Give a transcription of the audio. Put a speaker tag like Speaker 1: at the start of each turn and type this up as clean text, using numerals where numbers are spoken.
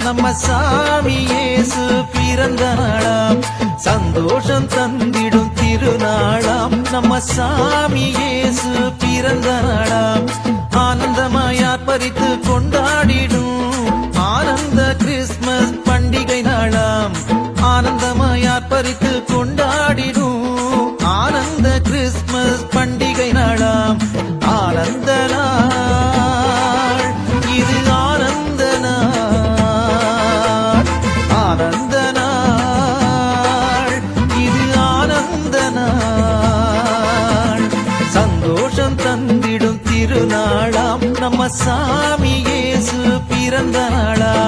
Speaker 1: நம்ம சாமி இயேசு பிறந்த நாளாம். சந்தோஷம் தந்திடும் திருநாளாம் நம்ம சாமி இயேசு பிறந்த நாளாம். ஆனந்தமாயார் பறித்து கொண்டாடிடும் ஆனந்த கிறிஸ்துமஸ் பண்டிகை நாளாம். ஆனந்தமாயார் பறித்து கொண்டாடிடும் ஆனந்த கிறிஸ்துமஸ் பண்டிகை நாளாம். ஆனந்த நாள் இது ஆனந்த நாள். ஆனந்த நாள் இது ஆனந்த நாள். சந்தோஷம் தந்திடும் திருநாளாம் நம்ம சாமி இயேசு பிறந்த நாளாம்.